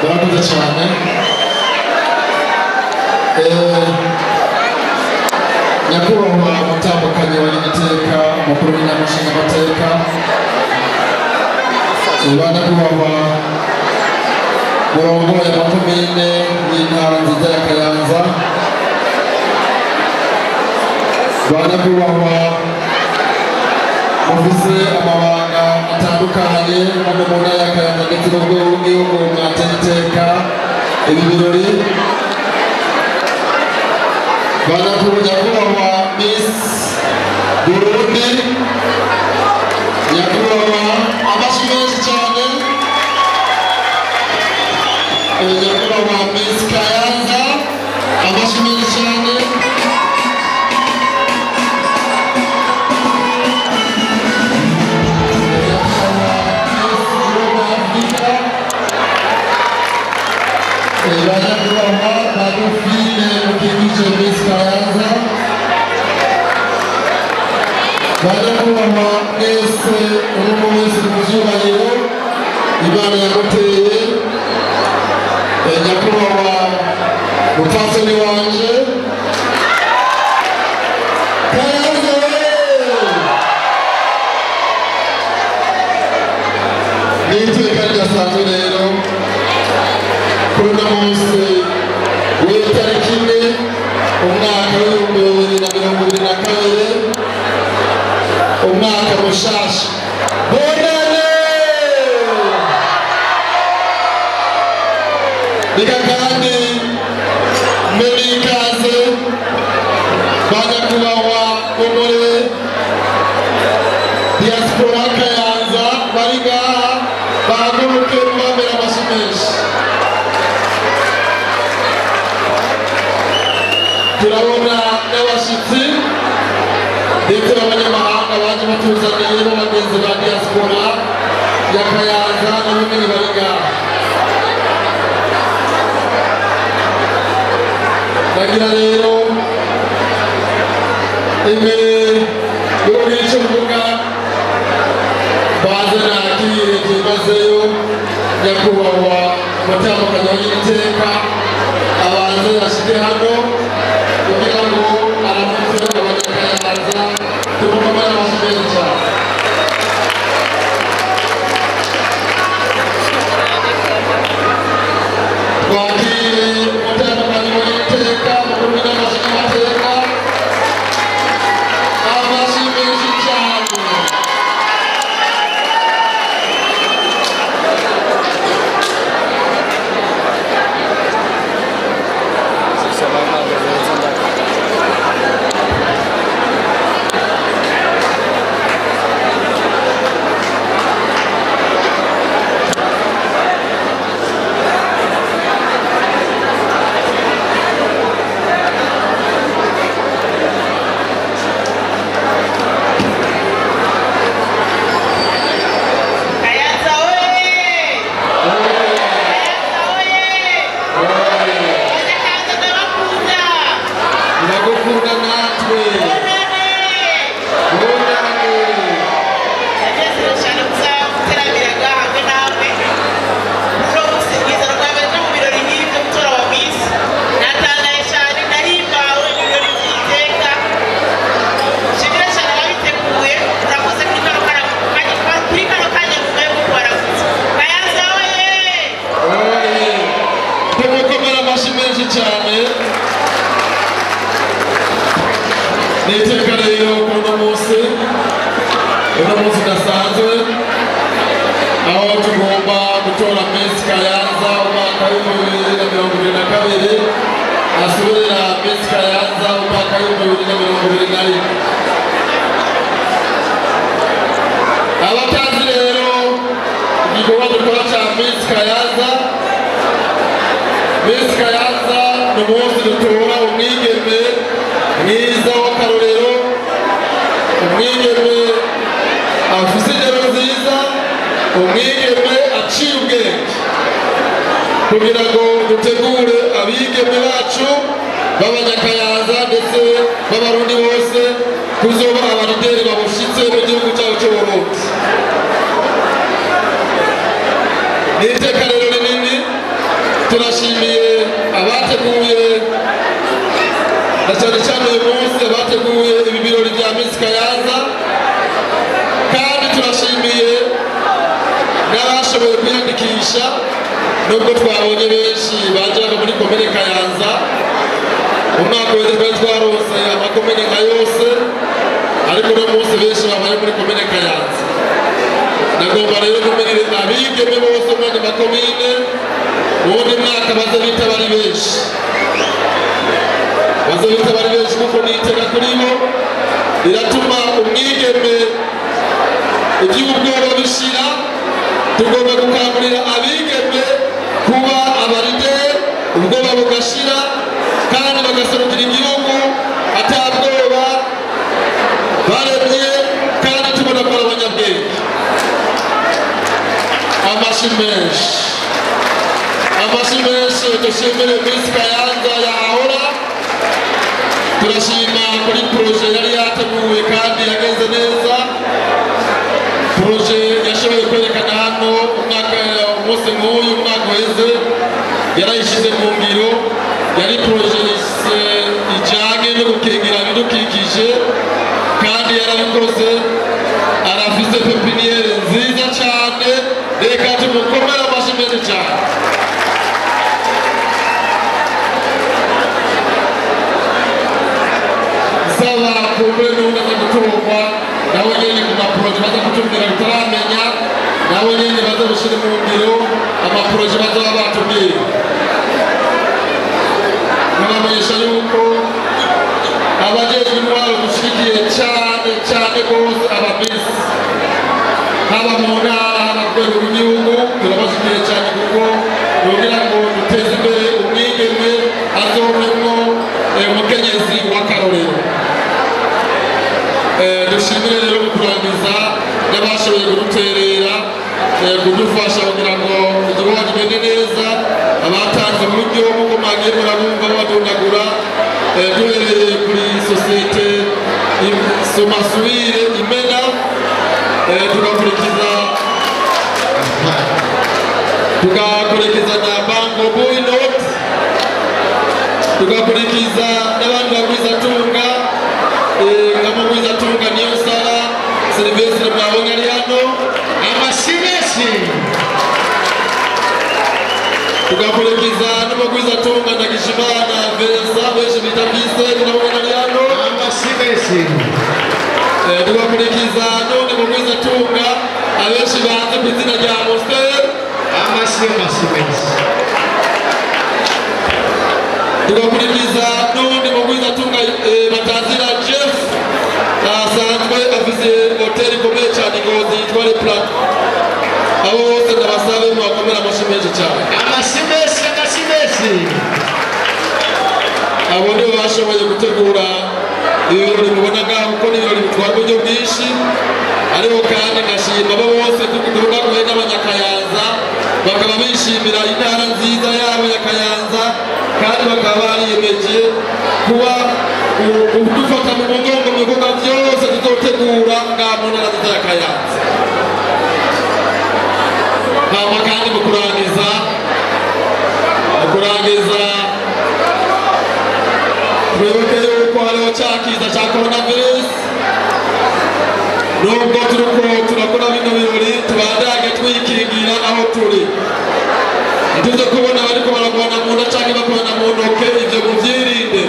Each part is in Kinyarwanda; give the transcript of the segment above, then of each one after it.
barakoze cyane. Nyakubahwa umutambukanyi w'igiteka umukuru w'inama nshingamateka, nyakubahwa murongoye amakomine y'intara nziza ya Kayanza, nyakubahwa mufise amabanga atandukanye hano mu ntara ya Kayanza ndetse no mu rwego rw'igihugu mwateye iteka ibi birori. Nyakubahwa Miss Burundi, nyakubahwa amashyi menshi cyane. Nyakubahwa Miss Kayanza, amashyi menshi cyane. Nyakubahwa Badufine mukikije Miss Kayanza, nyakubahwa mwese urimo wese mu byubahiro Imana yamuteye, nyakubahwa mupfasoni wanje Kayanza ni iteka ridasanzwe rero kuri uno munsi w'itariki imwe umwaka w'ibihumbi 2022, umwaka mushasha. Bonane reka kandi mbere y'ikaze banyakubahwa bo muri diaspora Kayanza bari ngaha bahaguruke mubambere amashyi menshi. Turabona n'abashyitsi ndetse n'abanyamahanga baje batuzaniye n'abagenzi ba diaspora ya Kayanza n'abamenyi bari ngaha. Ndagira rero imbere y'uko icyo mvuga baze nakire byimazeyo nyakubahwa umutambukanyi w'igiteka abanze ashike hano kugira ngo aramutse abanyakayanza tugomba n'abashimira cyane. Twakire umutambukanyi w'igiteka umukuru w'inama nshingamateka, amashyi menshi cyane. Niteka rero kuno munsi udasanzwe aho tugomba gutora Miss Kayanza umwaka w'2022 asubirira Miss Kayanza umwaka w'2021. Abatazi rero igikorwa dukora cya Miss Kayanza, Miss Kayanza ni umunsi dutora umwigeme mwiza w'akarorero, umwigeme afise indero nziza, umwigeme aciye ubwenge, kugira ngo dutegure abigeme bacu b'abanyakayanza ndetse b'abarundi bose kuzoba abarideri babushitse mu gihugu cyacu cy'Uburundi. Ni iteka rero rinini turashimiye abateguye na cyane cyane uyu munsi abateguye ibi birori bya Miss Kayanza, kandi turashimiye n'abashoboye kwiyandikisha nubwo twabonye benshi baje bava muri komine Kayanza. Umwaka wese twari twarose amakomine nka yose, ariko uno munsi benshi babaye muri komine Kayanza. Nagomba rero kumenera abigeme bose mu yandi makomine ubundi mwaka baze bitaba ari benshi, baze bitaba ari benshi kuko nitega kuri bo biratuma umwigeme iby'ubwoba bishira. Tugomba gukangurira abigeme kuba abaride, ubwoba bugashira kandi bagaserukira igihugu atabwoba baremye, kandi tubona ko abanyabwenge. Amashyi menshi dushimire Miss Kayanza yahora. Turashima kuri proje yari yateguwe kandi yageze neza. Proje yashoboye kwerekana hano umunsi nk'uyu umwaka weze yarayishyize mu ngiro. Yari proje ijyanye no gukingira ibidukikije kandi yarabikoze. Arafise pepiniyeri nziza cyane, reka tumukomere amashyi menshi cyane. Saba kumbe n'undi aza gutorwa nawe nyine ku maporoje baza kutubwira bitaramenya, nawe nyine baza gushyira mu ngiro amaporoje bazaba batubwiye. Nkabamenyesha yuko abajejwe intwaro dushyigikiye cyane rwose abamisi, haba mu ntara haba ku rwego rw'igihugu turabashyigikiye cyane, kuko kugira ngo duteze imbere umwigeme azovemo umukenyezi w'akarorero. Dushimire rero mu kurangiza n'abashoboye kuduterera kudufasha kugira ngo igikorwa kigende neza. Abatanze uburyo nk'uko mwagiye murabumva badondagura, duhereye kuri sosiyete Somasubire Imena, tugakurikiza na Bango Boy Note, tugakurikiza n'abandi bagwizatunga nka mugwizatunga niyo sara Silvestre mwabonye ari hano. Amashyi menshi. Tugakurikiza n'abagwizatunga na Gishimana Versa benshi bita Bise mwabonye ari hano. Amashyi menshi. Tugakurikiza n'undi mugwizatunga abenshi bazi ku izina rya Monster. Amashyi menshi. Tugakurikiza n'undi mugwizatunga batazira Jeff, asanzwe afise hoteli ikomeye cyane Ngozi yitwa Le Plateau. Abo bose ndabasabe mubakomere amashyi menshi cyane. Amashyi menshi. Abo nibo bashoboye gutegura ibi birori mubona ngaho, kuko ni ibirori bitwara uburyo bwinshi. Ariko kandi ngashima abo bose tuvuga guhe n'abanyakayanza, bakaba bishimira intara nziza yabo ya Kayanza, kandi bakaba bariyemeje kuba dufata mu mugongo mu bikorwa byose tuzotegura ngaha mu ntara nziza ya Kayanza. Hama kandi mu kurangiza twibuke yuko hariho cya kiza cya coronavirus. Nubwo turiko turakora bino birori, tubandage twikingira aho turi. Ntituze kubona bariko baragwana mu nda canke bakwana mu ntoke, ivyo muvyirinde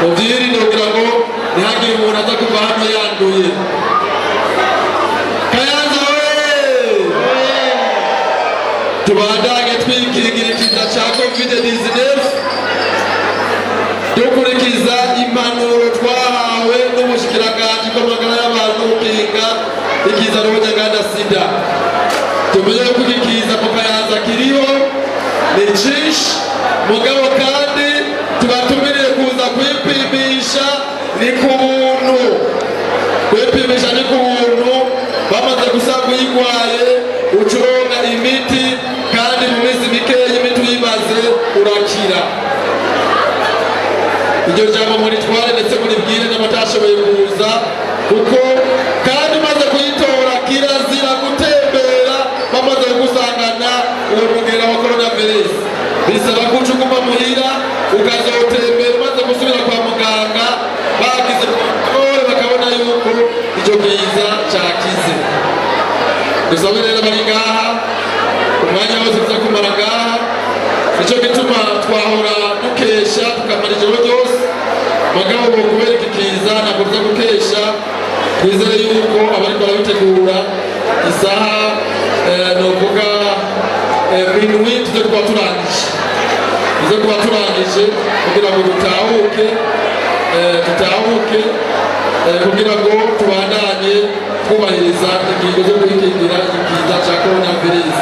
kugira ngo ntihagire umuntu aza kuva hano yanduye. Kayanza tubandage twikingira ikiza ca COVID-19, dukurikiza impanuro twahawe n'ubushikiranganje bw'amagara y'abantu gukinga ikiza n'ubunyaganda sida. Tumenye ko ikiza mu Kayanza kiriho ni cinshi, mugabo kandi tubatumiriye kuza kwipimisha ni ku buntu. Kwipimisha ni ku buntu, bamaze gusanga uyigwaye ucuronga imiti, kandi mu minsi mikeya imiti uyimaze urakira. Iryo jambo muritware ndetse muribwire n'abatashoboye kuza, kuko kandi umaze kuyitora kirazira gutembera bamaze gusangana uwo mugera wa coronavirus bisaba ko ucuguma muhira ukazotembera umaze gusubira kwa muganga bagize kontrole bakabona yuko icyo kiza cyakize. Dusabe rero bari ngaha umwanya wose tuza kumara ngaha, nicyo gituma twahora dukesha tukamara ijoro ryose mugabo kubera iki kiza ntabwo tuza gukesha. Twizere yuko abariko barabitegura isaha novuga minuwi tuze kuba turangije kugira ngo dutahuke kugira ngo tubandanye twubahiriza ingingo zo kwikingira ikiza cya coronavirus.